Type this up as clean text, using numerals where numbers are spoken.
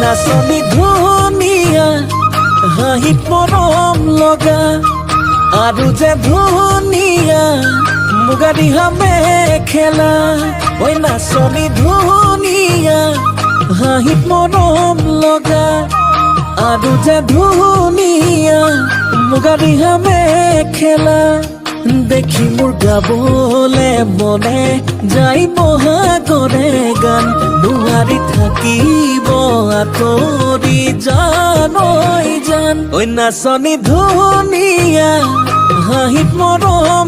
নাচনী ধুনীয়া হাঁহিত মৰম লগা আৰু যে ধুনীয়া মুগা দিহা মেখেলা ঐ নাচনী ধুনীয়া হাঁহিত মৰম লগা আৰু যে ধুনীয়া মুগা দিহা মেখেলা দেখি মোৰ গাবলে মনে যাই বহাগৰে গান নোৱাৰি থাকিব আঁতৰি জান ঐ জান ঐ নাচনী ধুনীয়া হাঁহিত মৰম